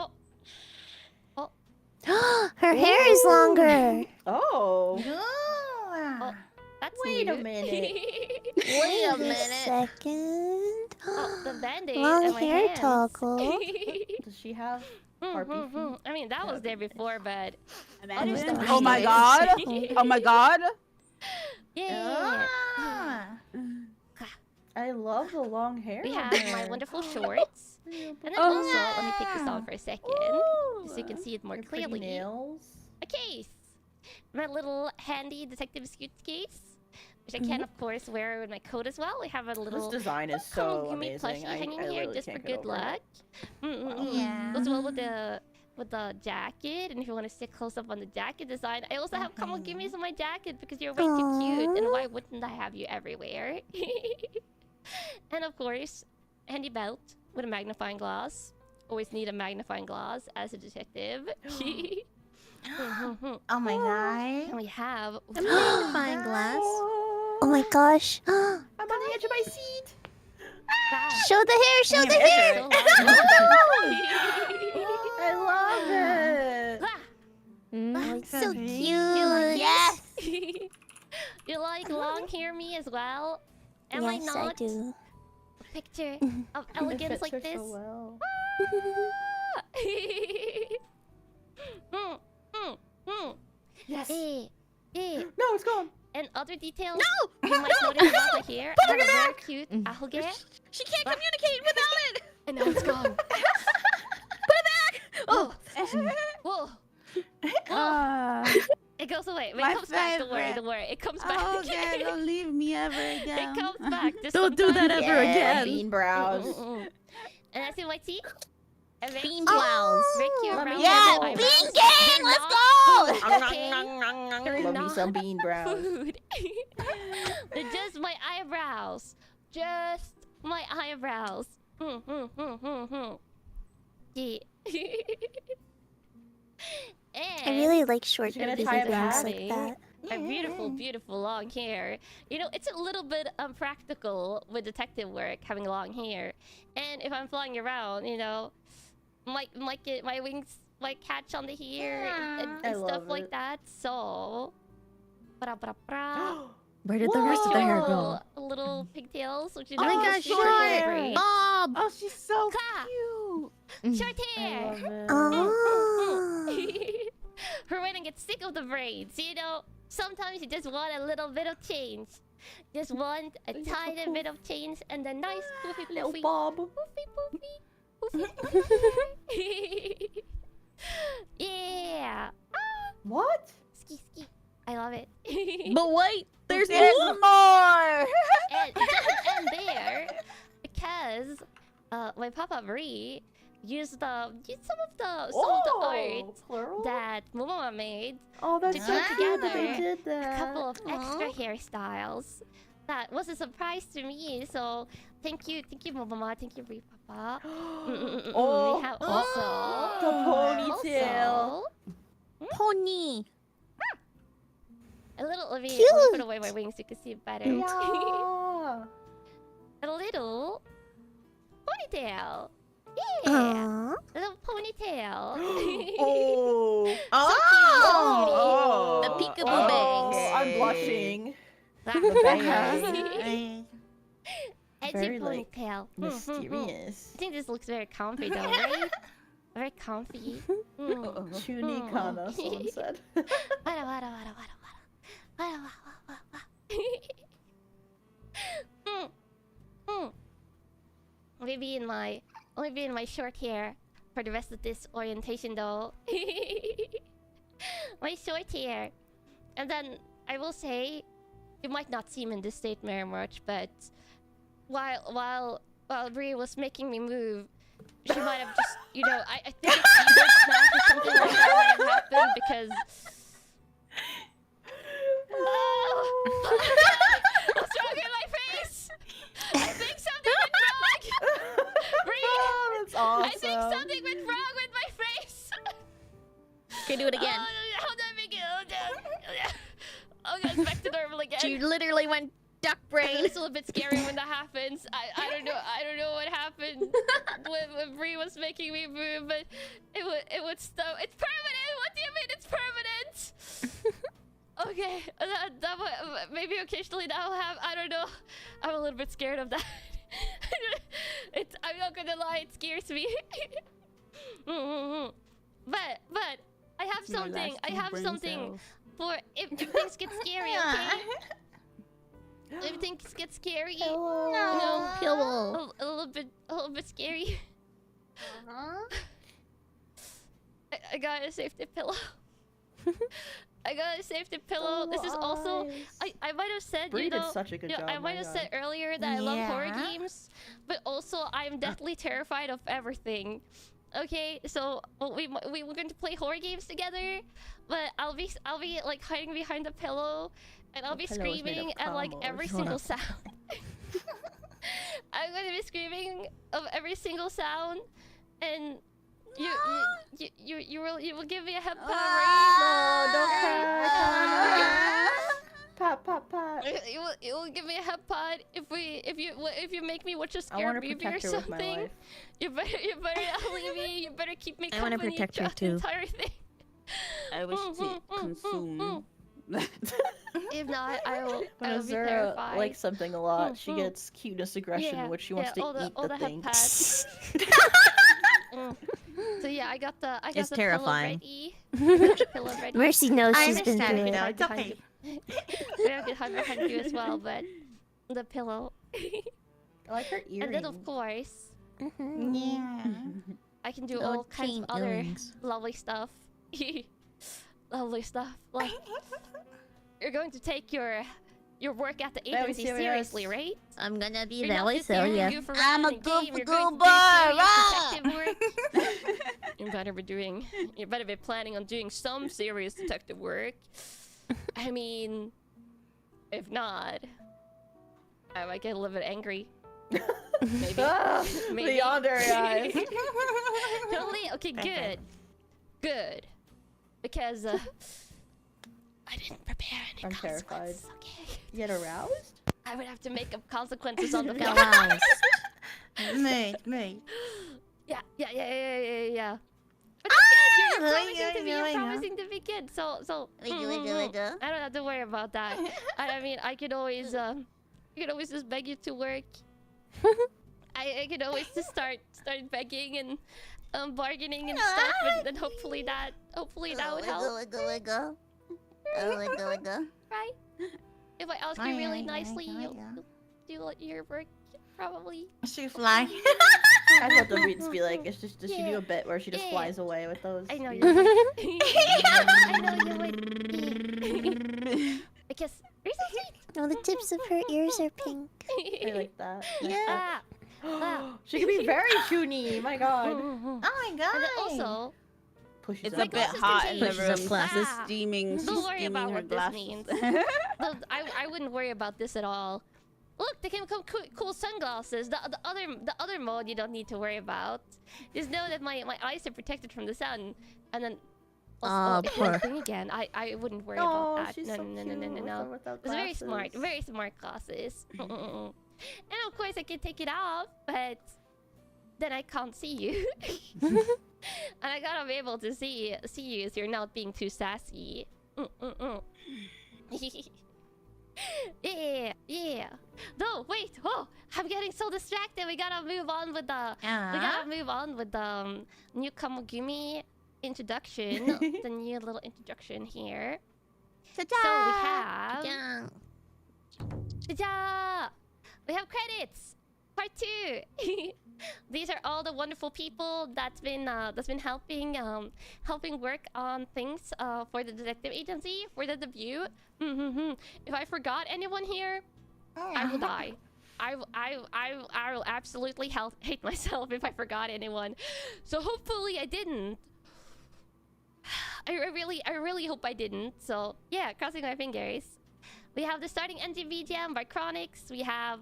Her hair is longer. Oh. That's Wait a new. minute. Wait a A minute. second. The band-aid Long and my hair hands. toggle. Does she have harpy feet? I mean, that was there before, but Imagine. Oh my god. Oh my god. yeah. I love the long hair. We on have my her. wonderful shorts. And then also, let me take this on for a second, so you can see it more Your pretty clearly. nails. A case! My little handy detective suitcase, which I can, of course, wear with my coat as well. We have a This little design is Come so Give Me amazing. plushie hanging I here literally just for can't get good over it. luck. Yeah. Goes well with the jacket, and if you want to sit close up on the jacket design, I also have Come Give Me's on my jacket because you're way too cute, and why wouldn't I have you everywhere? And of course, handy belt with a magnifying glass. Always need a magnifying glass as a detective. Oh my god. And we have Magnifying glass. Oh my gosh. I'm on the edge of my seat. Show the hair, show the hair. I love it. Oh, it's so cute. Yes. You like long hair me as well? Am I Yes, not? I do. A picture of elegance like this. So well. Yes. No, it's gone. And other details you might notice about my hair. I have a very cute algae. She can't communicate without it. And now it's gone. Oh, Whoa. It goes away. Wait, My it comes back. Don't worry, favorite. don't worry. It comes back. Oh, okay, don't leave me ever again. It comes back. Just don't do that sometimes. ever Yeah, again. bean brows. And I see my teeth. And very Bean cute- brows. Very cute round Yeah, eyebrows. bean gang, let's go! They're Love me not some bean brows. food. They're just my eyebrows. Just my eyebrows. Yeah. And I really like short You're gonna baby tie it bangs back? like that. a beautiful, beautiful long hair. You know, it's a little bit unpractical with detective work having long hair. And if I'm flying around, you know, my wings might catch on the hair and I stuff love like it. that. So, bra. Where did the rest of the hair go? Little pigtails, which you Oh know, my gosh, super short. great. Bob! Oh, she's so Ka! cute. Short I hair. love it. Oh. For when I get sick of the braids, you know, sometimes you just want a little bit of change. Just want a tiny bit of change and a nice poofy Little poofy. Bob. Poofy poofy. Yeah. What? Ski ski. I love it. But wait, there's There's more! more. And it doesn't end there because my Papa Brie used some of the art plural? that Mama made Oh, that's to so put cute that together they did a that. couple of extra hairstyles. That was a surprise to me. So thank you, Mama, thank you, Brie Papa. Oh. We have also The ponytail. also Pony! a little. Let me Cute. put away my wings so you can see it better. Yeah. A little ponytail. Yeah, Aww. a little ponytail. Oh. Oh. The peekaboo bangs. I'm blushing. That- bangs. And Fancy very, like, ponytail. mysterious. I think this looks very comfy though, right? Very comfy. Chuni Kanna, someone said. Maybe in my short hair for the rest of this orientation though. My short hair. And then I will say, you might not see him in this state very much, but while Brie was making me move, she might have just, you know, I think it's either smash or something like that might have happened because. What's wrong with my face? I think something went wrong. Brie, That's awesome. I think something went wrong with my face. Okay, do it again. How do I make it? Oh, God, it's back to normal again. You literally went duck brain. It's a little bit scary when that happens. I don't know what happened when Brie was making me move, but it would stop. It's permanent. What do you mean it's permanent? Okay, maybe occasionally that will have. I don't know. I'm a little bit scared of that. I'm not gonna lie, it scares me. But I have something. I have something for if things get scary. Okay. If things get scary, you know, Pillow. a little bit scary. I got a safety pillow. I got a safety pillow. This is also I might have said Brie did such a good job. I might have said earlier that I love horror games, but also I'm deathly terrified of everything. Okay, so we were going to play horror games together, but I'll be like hiding behind the pillow, and I'll be screaming at like every single sound. I'm going to be screaming of every single sound, and you will give me a head pat, right? No, don't cry. Pat, pat, pat. You will give me a head pat if you make me watch a scary movie or something. You better not leave me. You better keep me company. I want to protect her throughout too. the entire thing. I wish to consume. If not, I will be Azura terrified. likes something a lot. She gets cuteness aggression, which she wants to eat all the head thing. pads. So yeah, I got the terrifying. pillow ready. Mercy knows I she's been understand, through you it. know, it's okay. Maybe I could hide behind you as well, but the pillow. I like her earrings. And then of course, Yeah. I can do No all kinds of chain other earrings. lovely stuff. Lovely stuff. Like you're going to take your work at the agency seriously, right? I'm gonna be You're not very just here to serious. goof around I'm a and game, you're goofy going to do goober, serious detective work. You better be planning on doing some serious detective work. I mean, if not, I might get a little bit angry. Maybe. Maybe. The yonder eyes. Totally. Okay, good. Good. Because I didn't prepare any I'm consequences. terrified. Okay. You get aroused? I would have to make up consequences on the fly. Mate. Yeah. But that's good. You're promising to be good. So. We do. I don't have to worry about that. I mean, I could always just beg you to work. I could always just start begging and bargaining and stuff, and then hopefully that would help. Wiggle. Right? If I ask you really nicely, you'll do your work, probably. She fly. That's what the reads be like. It's just, does she do a bit where she just flies away with those? I know you would. I know you would. Because you're so sweet. No, the tips of her ears are pink. I like that. Yeah. She can be very chuny. My god. Oh my god. And then also, Pushes It's up. a bit hot in the Pushes up room. glasses. She's steaming. She's don't worry steaming about her what this glasses. means. I wouldn't worry about this at all. Look, they can come cool sunglasses. The other mode you don't need to worry about. Just know that my eyes are protected from the sun, and then. Also, if you're thing again, I wouldn't worry about that. She's No. It's It's very smart glasses. And of course I can take it off, but then I can't see you. And I gotta be able to see you so you're not being too sassy. Yeah. No, wait. Oh, I'm getting so distracted. We gotta move on with the. We gotta move on with the new Kamogumi introduction. The new little introduction here. Ta-da! So we have. Yeah. Ta-da! We have credits. Part 2. These are all the wonderful people that's been helping work on things for the detective agency for the debut. If I forgot anyone here, I will die. I will absolutely hate myself if I forgot anyone. So hopefully I didn't. I really hope I didn't. So yeah, crossing my fingers. We have the starting ending VGM by Chronix. We have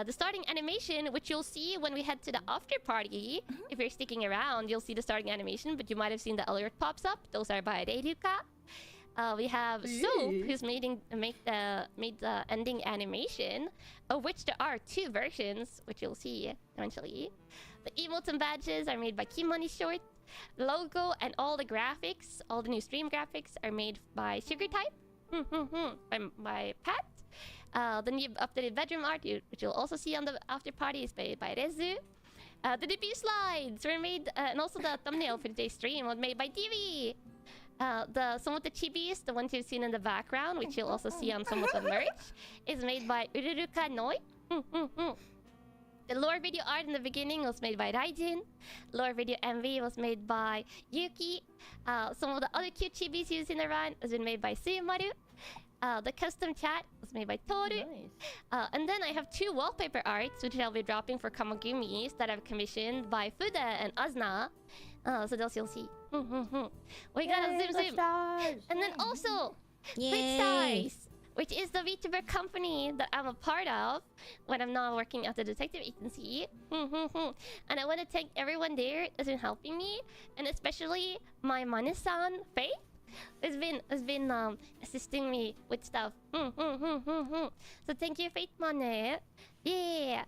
the starting animation, which you'll see when we head to the after party. If you're sticking around, you'll see the starting animation, but you might have seen the alert pops up. Those are by Reiruka. We have Soap, who's made the ending animation, of which there are 2 versions, which you'll see eventually. The emotes and badges are made by Kimoni Short. The logo and all the graphics, all the new stream graphics, are made by Sugar Type. By Pat. The new updated bedroom art, which you'll also see on the after party, is made by Rezu. The debut slides were made, and also the thumbnail for today's stream was made by TV. Some of the chibis, the ones you've seen in the background, which you'll also see on some of the merch, is made by Ururuka Noi. The lore video art in the beginning was made by Raijin. Lore video MV was made by Yuki. Some of the other cute chibis used in the run has been made by Suyumaru. The custom chat was made by Toru. Nice. And then I have 2 wallpaper arts, which I'll be dropping for Kamogumis that I've commissioned by Fuda and Azna. So those you'll see. We got a Zoom. And then also, Big Stars, which is the Vtuber company that I'm a part of when I'm not working at the detective agency. And I want to thank everyone there that's been helping me, and especially my Mane-san, Faith, has been assisting me with stuff. So thank you, Faith Mane. Yeah.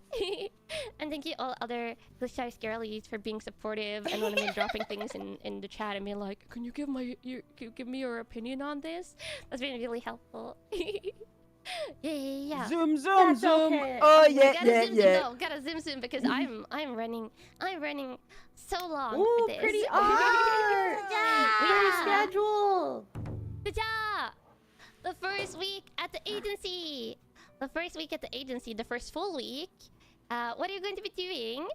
And thank you all other Glitchdice girlies for being supportive and when I'm dropping things in the chat and being like, can you give me your opinion on this? That's been really helpful. Yeah. Zoom. Okay. Oh Gotta zoom because I'm running so long Ooh, for this. pretty art. Pretty schedule. Ta-da! The first week at the agency. The first full week. What are you going to be doing?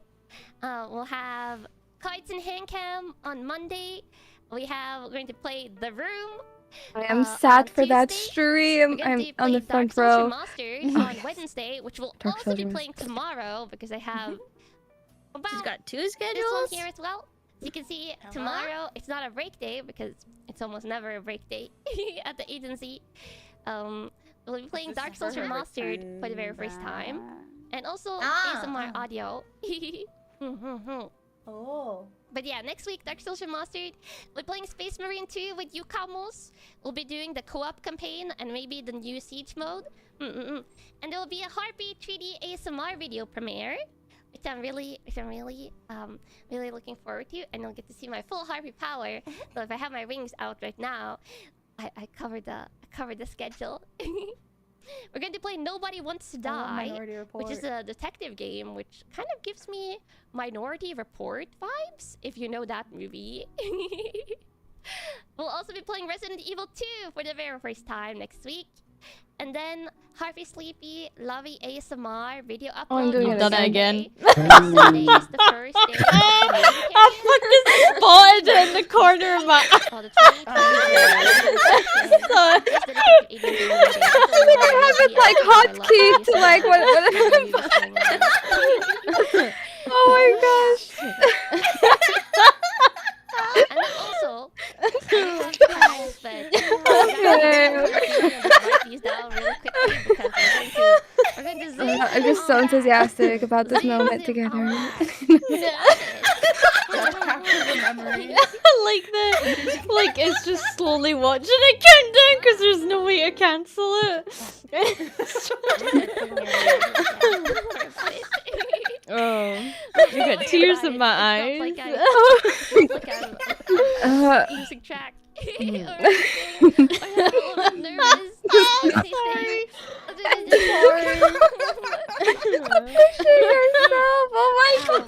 We'll have cards and hand cam on Monday. We're going to play The Room. I am sad for that stream. I'm on the front row. Masters on Wednesday, which we'll also be playing tomorrow because I have. She's got 2 This schedules. one here as well. So you can see tomorrow. It's not a break day because it's almost never a break day at the agency. We'll be playing Dark Souls Remastered for the very first time, and also ASMR audio. Oh. But yeah, next week, Dark Souls Remastered. We're playing Space Marine 2 with Yukamos. We'll be doing the co-op campaign and maybe the new Siege mode. And there will be a Harpy 3D ASMR video premiere, which I'm really looking forward to. And you'll get to see my full Harpy power. So if I have my wings out right now, I covered the schedule. We're going to play Nobody Wants to Die, which is a detective game, which kind of gives me Minority Report vibes, if you know that movie. We'll also be playing Resident Evil 2 for the very first time next week. And then Harvey Sleepy, Lovey ASMR video upload. Oh, I'm doing it again. Sunday is the first day. I fucking spotted it in the corner of my eye. We don't have it like hotkey to like what oh my gosh. And then also, I'm just so enthusiastic about this moment together. Like it's just slowly watching it count down because there's no way to cancel it. Oh, I got tears in my eyes. Music track. I'm a little nervous. yourself. Oh my god.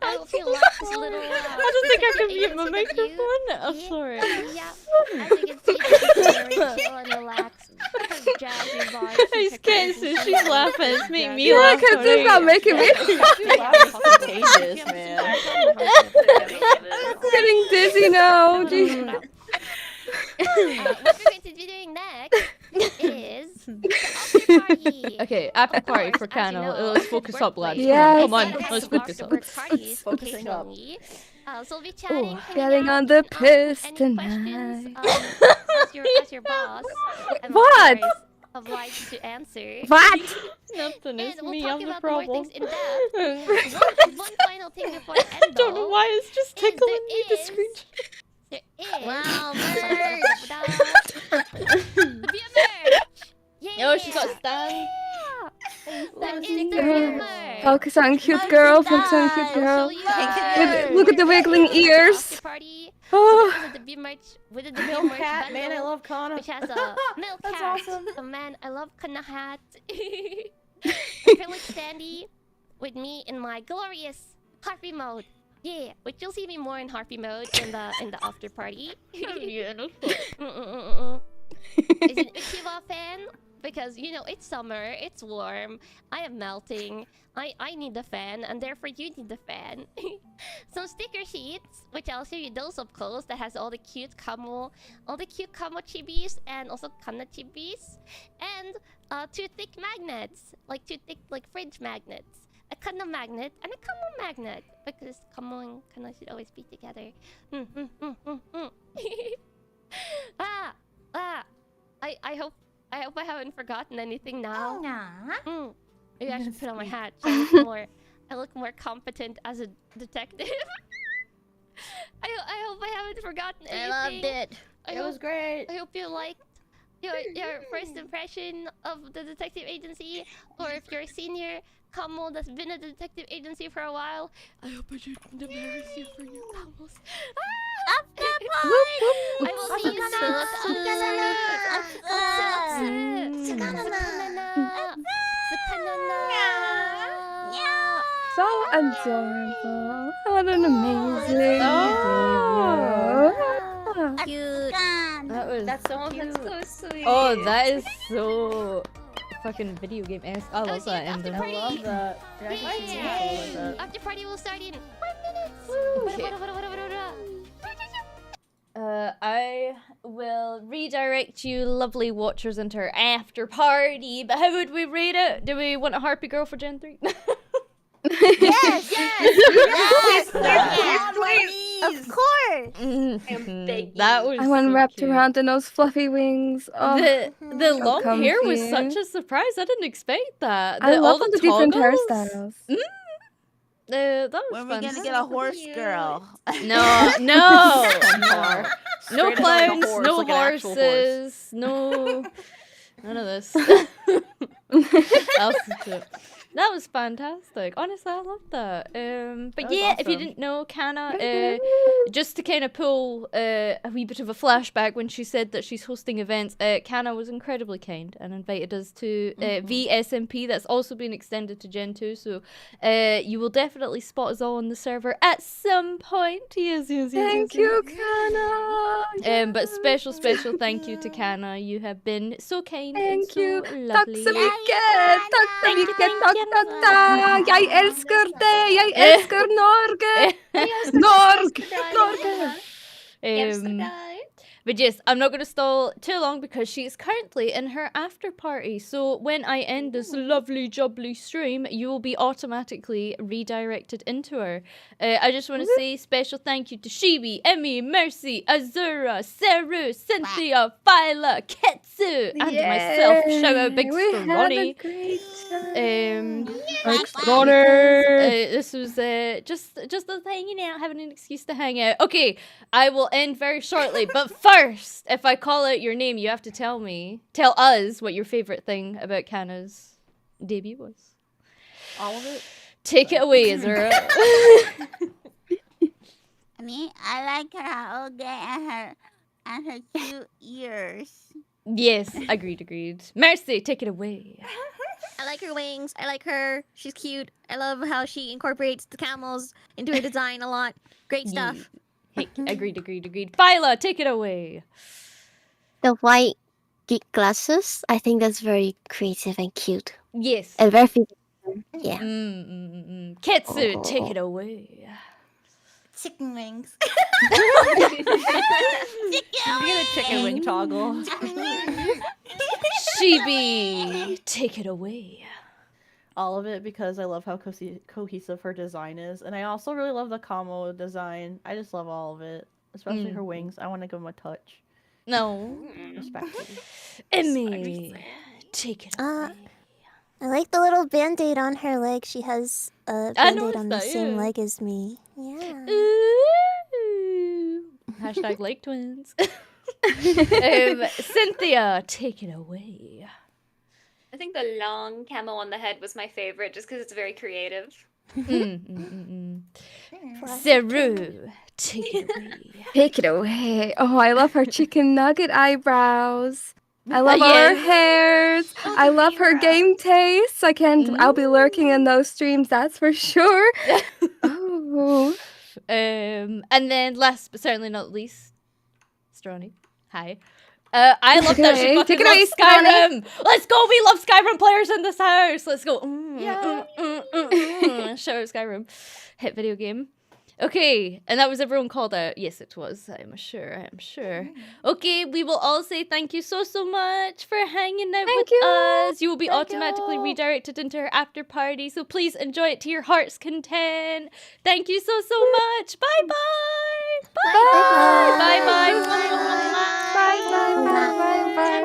I hope you like this little. I don't think I can mute my microphone. I'm sorry. Yeah, as you can see, this is very chill and relaxed. Has jazzy vibes. It's Kensu, she's laughing. It's making me Yeah, laugh. because it's not making me. Contagious, man. I'm getting dizzy now. Jeez. What we're going to be doing next is the after party. Okay, after party for Of course, as you Kanna. know, Let's focus up, lads. Yes. Come on, Yes, let's of course, focus up. work parties Focusing up. occasionally. So we'll be chatting, Oh, hanging getting out, on the piss any tonight. questions, as your boss. I'm What? of course obliged to answer. What? Nothing, And it's we'll me, talk I'm the about more problem. things in depth. One final thing before I end I don't know though, why it's just is there tickling me, the is- screen. There is Wow, the beer merch. Yeah. Oh, she's got a stand. That is the beer merch. Focus on cute girl. Focus on cute girl. I'll show you guys. Look at the wiggling ears. After party. Oh. This is the beer merch with the beer Milk merch cat, man, I bundle, love Kanna. which has a milk That's cat. awesome. A man, I love Kanna hat. Acrylic standee with me in my glorious harpy mode. Yeah, which you'll see me more in harpy mode in the after party. Yeah, no Is an Uchiwa fan? Because, you know, it's summer, it's warm, I am melting, I need the fan, and therefore you need the fan. Some sticker sheets, which I'll show you those up close, that has all the cute kamo chibis, and also Kanna chibis. And 2 thick magnets, like 2 thick, like fridge magnets. A Kanna magnet and a Kamo magnet, because Kamo and Kanna should always be together. I hope I haven't forgotten anything now. Maybe I should put on my hat. So I look more competent as a detective. I hope I haven't forgotten anything. I loved it. It was great. I hope you liked your first impression of the detective agency, or if you're a senior Kamo that's been at the detective agency for a while, I hope I didn't embarrass you for your Kamos. I will see you soon. So adorable. What an amazing video. Cute. That's so cute. sweet. Oh, that is so fucking video game-esque. I love that ending. I love that. Yeah, I can see it like that. After party will start in 5 minutes. I will redirect you lovely watchers into our after party, but how would we rate it? Do we want a harpy girl for Gen 3? Yes, Please. of course. That was I want so wrapped cute. around in those fluffy wings. Oh, The long hair was comfy. such a surprise. I didn't expect that. I love all all the different toggles. hairstyles. That was When we fun. gonna get a horse girl? No, no Straight up like a clowns, horse, no like an actual horse. horses, no, none of this. That was fantastic. Honestly, I loved that. But That was yeah, if you awesome. didn't know, Kanna, just to kind of pull a wee bit of a flashback when she said that she's hosting events, Kanna was incredibly kind and invited us to VSMP. That's also been extended to Gen 2, so you will definitely spot us all on the server at some point. Yes. Thank you, Kanna. But special thank you to Kanna. You have been so kind and Thank so you. Tack lovely. så mycket. Tack så Thank you, mycket. thank Tack, you. tack, tack. Jag älskar dig. Jag älskar Norge. Norge. But yes, I'm not going to stall too long because she is currently in her after party. So when I end this lovely jubbly stream, you will be automatically redirected into her. I just want to say special thank you to Shibi, Emmy, Mercy, Azura, Seru, Cynthia, Phyla, Ketsu, and myself. Shout out Big We had a Stronny. great time. This was just us hanging out, having an excuse to hang out. Okay, I will end very shortly, but first, if I call out your name, you have to tell us what your favorite thing about Kanna's debut was. All of it? Take it away, Azura. Me, I like her all day and her cute ears. Yes, agreed. Mercy, take it away. I like her wings. I like her. She's cute. I love how she incorporates the camels into her design a lot. Great stuff. Hey, agreed. Phyla, take it away. The white geek glasses, I think that's very creative and cute. Yes. And very fitting. Yeah. Ketsu, take it away. Chicken wings. You get a chicken wing toggle. Shibi, take it away. All of it because I love how cohesive her design is, and I also really love the camo design. I just love all of it, especially her wings. I want to give them a touch. No. Respectfully. Emmy, take it away. I like the little band-aid on her leg. She has a band-aid on the same leg as me. Yeah. Ooh. Hashtag like twins. Cynthia, take it away. I think the long camo on the head was my favorite, just because it's very creative. Seru, take it away. Take it away. Oh, I love her chicken nugget eyebrows. I love all her hairs. I love her game taste. I'll be lurking in those streams, that's for sure. Oh. And then last but certainly not least, Stronny. Hi. I love that she fucking loves Skyrim. Let's go. We love Skyrim players in this house. Let's go. Shout out Skyrim. Hit video game. Okay, and that was everyone called out. Yes, it was. I'm sure. Okay, we will all say thank you so much for hanging out with us. You will be automatically redirected into her after party, so please enjoy it to your heart's content. Thank you so much. Bye-bye. Bye-bye. Bye-bye. Bye.